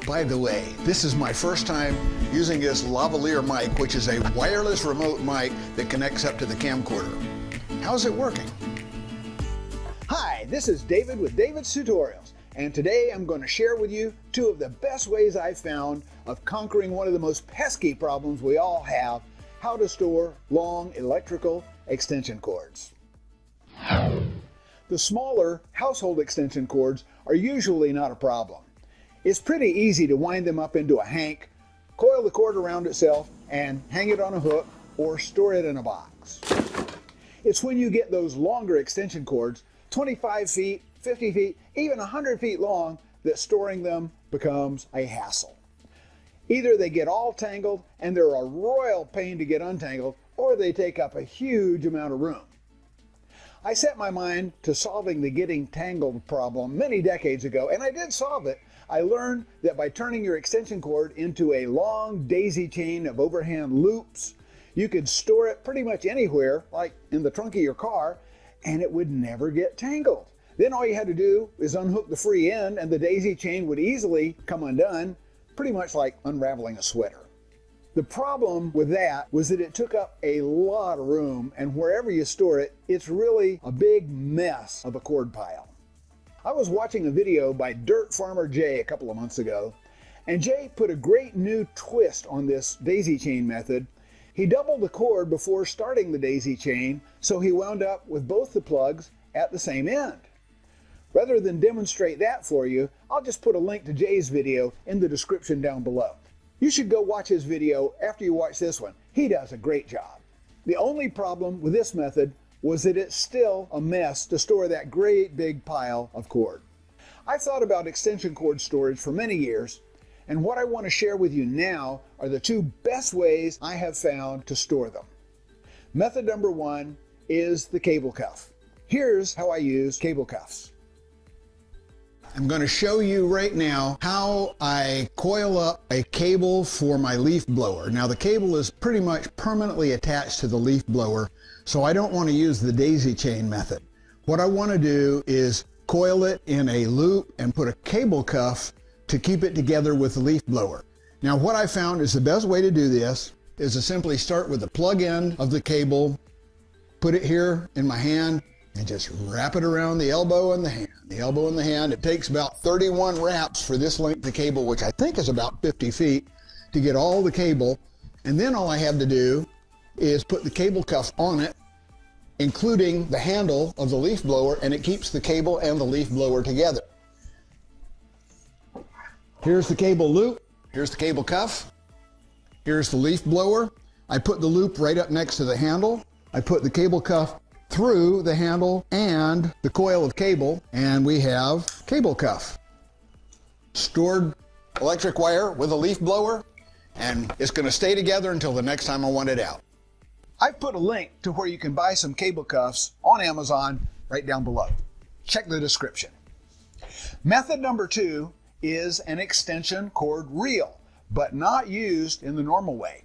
By the way, this is my first time using this lavalier mic, which is a wireless remote mic that connects up to the camcorder. How's it working? Hi, this is David with David's Tutorials, and today I'm going to share with you two of the best ways I've found of conquering one of the most pesky problems we all have: how to store long electrical extension cords. The smaller household extension cords are usually not a problem. It's pretty easy to wind them up into a hank, coil the cord around itself, and hang it on a hook or store it in a box. It's when you get those longer extension cords, 25 feet, 50 feet, even 100 feet long, that storing them becomes a hassle. Either they get all tangled and they're a royal pain to get untangled, or they take up a huge amount of room. I set my mind to solving the getting tangled problem many decades ago, and I did solve it. I learned that by turning your extension cord into a long daisy chain of overhand loops, you could store it pretty much anywhere, like in the trunk of your car, and it would never get tangled. Then all you had to do is unhook the free end and the daisy chain would easily come undone, pretty much like unraveling a sweater. The problem with that was that it took up a lot of room, and wherever you store it, it's really a big mess of a cord pile. I was watching a video by Dirt Farmer Jay a couple of months ago, and Jay put a great new twist on this daisy chain method. He doubled the cord before starting the daisy chain, so he wound up with both the plugs at the same end. Rather than demonstrate that for you, I'll just put a link to Jay's video in the description down below. You should go watch his video after you watch this one. He does a great job. The only problem with this method was that it's still a mess to store that great big pile of cord. I've thought about extension cord storage for many years, and what I want to share with you now are the two best ways I have found to store them. Method number one is the cable cuff. Here's how I use cable cuffs. I'm going to show you right now how I coil up a cable for my leaf blower. Now the cable is pretty much permanently attached to the leaf blower, so I don't want to use the daisy chain method. What I want to do is coil it in a loop and put a cable cuff to keep it together with the leaf blower. Now what I found is the best way to do this is to simply start with the plug end of the cable, put it here in my hand, and just wrap it around the elbow and the hand. The elbow and the hand. It takes about 31 wraps for this length of cable, which I think is about 50 feet, to get all the cable. And then all I have to do is put the cable cuff on it, including the handle of the leaf blower, and it keeps the cable and the leaf blower together. Here's the cable loop. Here's the cable cuff. Here's the leaf blower. I put the loop right up next to the handle. I put the cable cuff through the handle and the coil of cable, and we have cable cuff. Stored electric wire with a leaf blower, and it's going to stay together until the next time I want it out. I've put a link to where you can buy some cable cuffs on Amazon right down below. Check the description. Method number two is an extension cord reel, but not used in the normal way.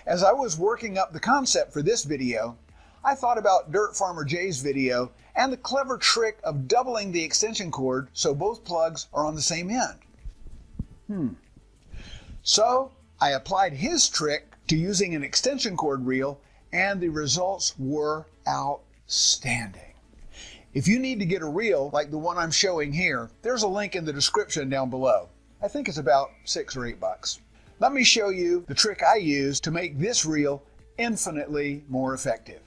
As I was working up the concept for this video, I thought about Dirt Farmer Jay's video and the clever trick of doubling the extension cord so both plugs are on the same end. So I applied his trick to using an extension cord reel, and the results were outstanding. If you need to get a reel like the one I'm showing here, there's a link in the description down below. I think it's about $6 or $8. Let me show you the trick I use to make this reel infinitely more effective.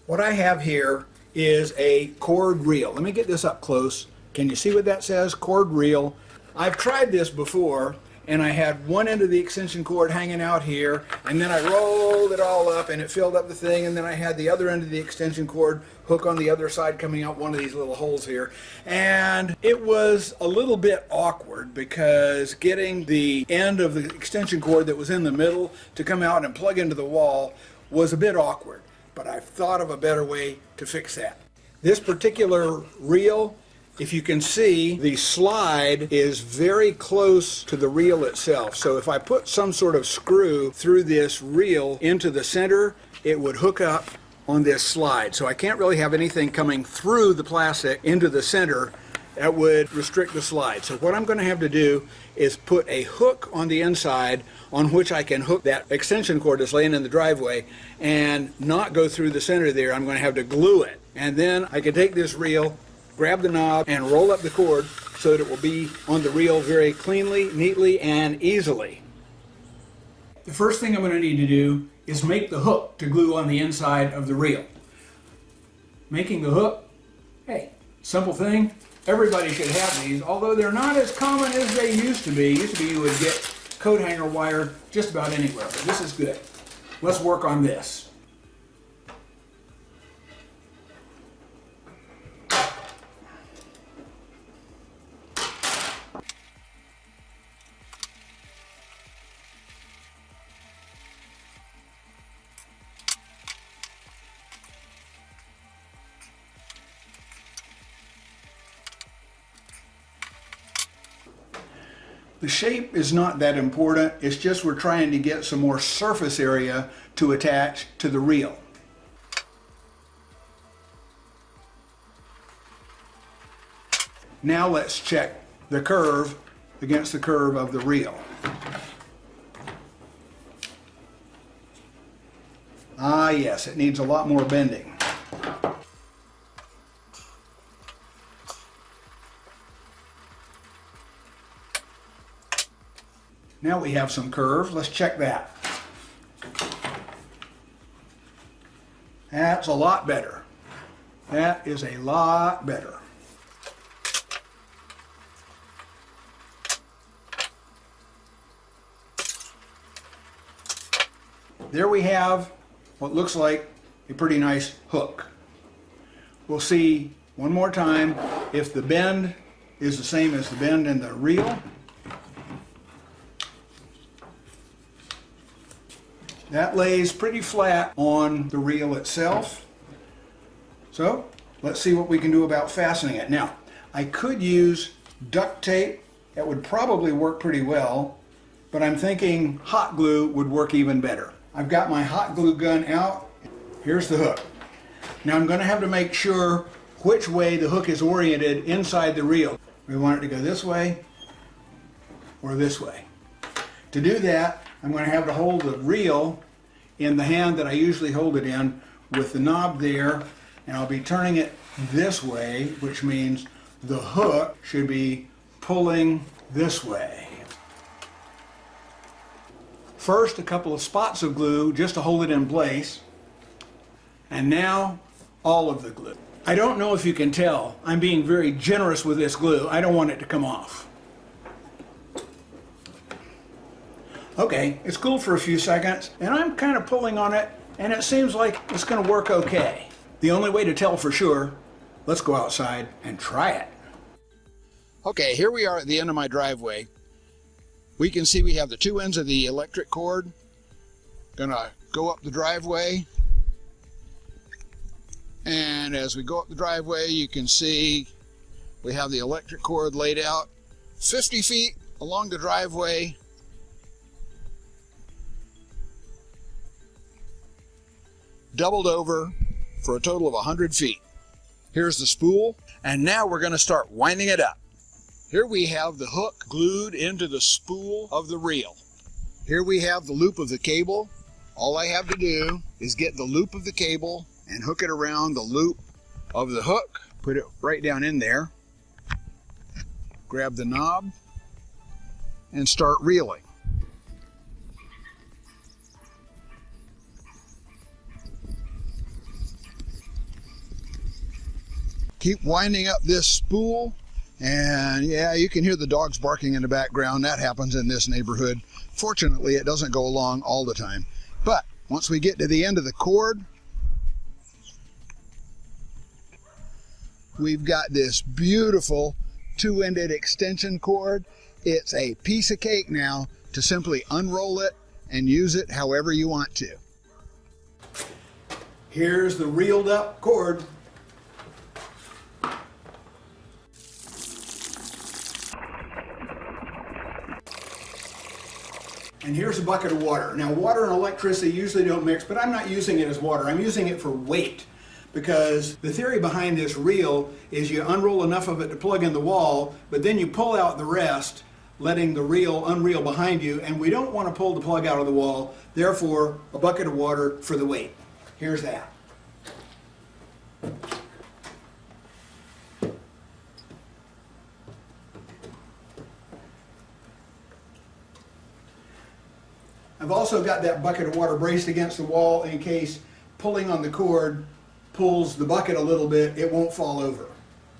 What I have here is a cord reel. Let me get this up close. Can you see what that says? Cord reel. I've tried this before, and I had one end of the extension cord hanging out here, and then I rolled it all up and it filled up the thing, and then I had the other end of the extension cord hook on the other side coming out one of these little holes here. And it was a little bit awkward because getting the end of the extension cord that was in the middle to come out and plug into the wall was a bit awkward. But I've thought of a better way to fix that. This particular reel, if you can see, the slide is very close to the reel itself. So if I put some sort of screw through this reel into the center, it would hook up on this slide. So I can't really have anything coming through the plastic into the center that would restrict the slide. So what I'm going to have to do is put a hook on the inside on which I can hook that extension cord that's laying in the driveway and not go through the center there. I'm going to have to glue it. And then I can take this reel, grab the knob, and roll up the cord so that it will be on the reel very cleanly, neatly, and easily. The first thing I'm going to need to do is make the hook to glue on the inside of the reel. Making the hook, hey, simple thing. Everybody should have these, although they're not as common as they used to be. Used to be you would get coat hanger wire just about anywhere, but this is good. Let's work on this. The shape is not that important, it's just we're trying to get some more surface area to attach to the reel. Now let's check the curve against the curve of the reel. Ah yes, it needs a lot more bending. Now we have some curve. Let's check that. That's a lot better. That is a lot better. There we have what looks like a pretty nice hook. We'll see one more time if the bend is the same as the bend in the reel. That lays pretty flat on the reel itself. So let's see what we can do about fastening it. Now, I could use duct tape. That would probably work pretty well, but I'm thinking hot glue would work even better. I've got my hot glue gun out. Here's the hook. Now I'm going to have to make sure which way the hook is oriented inside the reel. We want it to go this way or this way. To do that, I'm going to have to hold the reel in the hand that I usually hold it in with the knob there, and I'll be turning it this way, which means the hook should be pulling this way. First, a couple of spots of glue just to hold it in place, and now all of the glue. I don't know if you can tell, I'm being very generous with this glue. I don't want it to come off. Okay, it's cooled for a few seconds, and I'm kind of pulling on it, and it seems like it's going to work okay. The only way to tell for sure, let's go outside and try it. Okay, here we are at the end of my driveway. We can see we have the two ends of the electric cord. Gonna go up the driveway, and as we go up the driveway, you can see we have the electric cord laid out 50 feet along the driveway. Doubled over for a total of 100 feet. Here's the spool, and now we're going to start winding it up. Here we have the hook glued into the spool of the reel. Here we have the loop of the cable. All I have to do is get the loop of the cable and hook it around the loop of the hook. Put it right down in there. Grab the knob and start reeling. Keep winding up this spool, and yeah, you can hear the dogs barking in the background. That happens in this neighborhood. Fortunately, it doesn't go along all the time. But once we get to the end of the cord, we've got this beautiful two-ended extension cord. It's a piece of cake now to simply unroll it and use it however you want to. Here's the reeled up cord. And here's a bucket of water. Now, water and electricity usually don't mix, but I'm not using it as water. I'm using it for weight. because the theory behind this reel is you unroll enough of it to plug in the wall, but then you pull out the rest, letting the reel unreel behind you, and we don't want to pull the plug out of the wall, therefore a bucket of water for the weight. Here's that. I've also got that bucket of water braced against the wall in case pulling on the cord pulls the bucket a little bit, it won't fall over.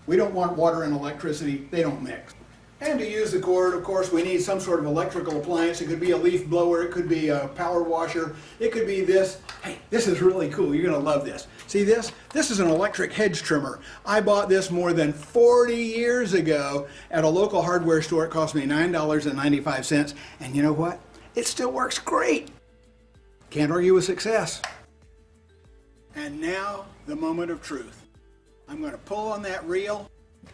We don't want water and electricity, they don't mix. And to use the cord, of course, we need some sort of electrical appliance. It could be a leaf blower, it could be a power washer, it could be this. Hey, this is really cool, you're gonna love this. See this? This is an electric hedge trimmer. I bought this more than 40 years ago at a local hardware store. It cost me $9.95, and you know what? It still works great. Can't argue with success. And now, the moment of truth. I'm going to pull on that reel,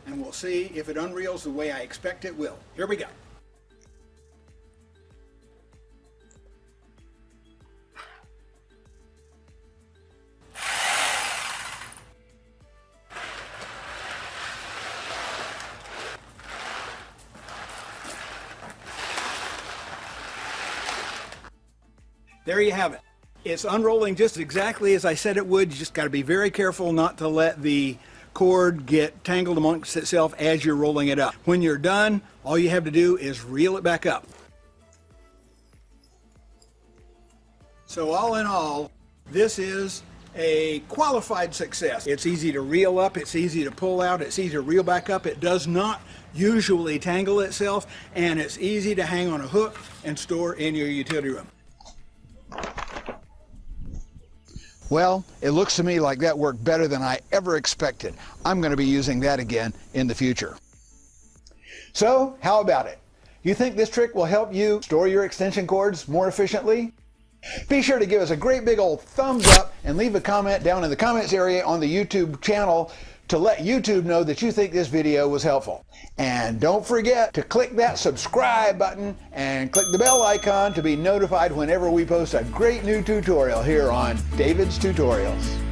and we'll see if it unreels the way I expect it will. Here we go. There you have it. It's unrolling just exactly as I said it would. You just got to be very careful not to let the cord get tangled amongst itself as you're rolling it up. When you're done, all you have to do is reel it back up. So all in all, this is a qualified success. It's easy to reel up, it's easy to pull out, it's easy to reel back up. It does not usually tangle itself, and it's easy to hang on a hook and store in your utility room. Well, it looks to me like that worked better than I ever expected. I'm going to be using that again in the future. So, how about it? You think this trick will help you store your extension cords more efficiently? Be sure to give us a great big old thumbs up and leave a comment down in the comments area on the YouTube channel to let YouTube know that you think this video was helpful. And don't forget to click that subscribe button and click the bell icon to be notified whenever we post a great new tutorial here on David's Tutorials.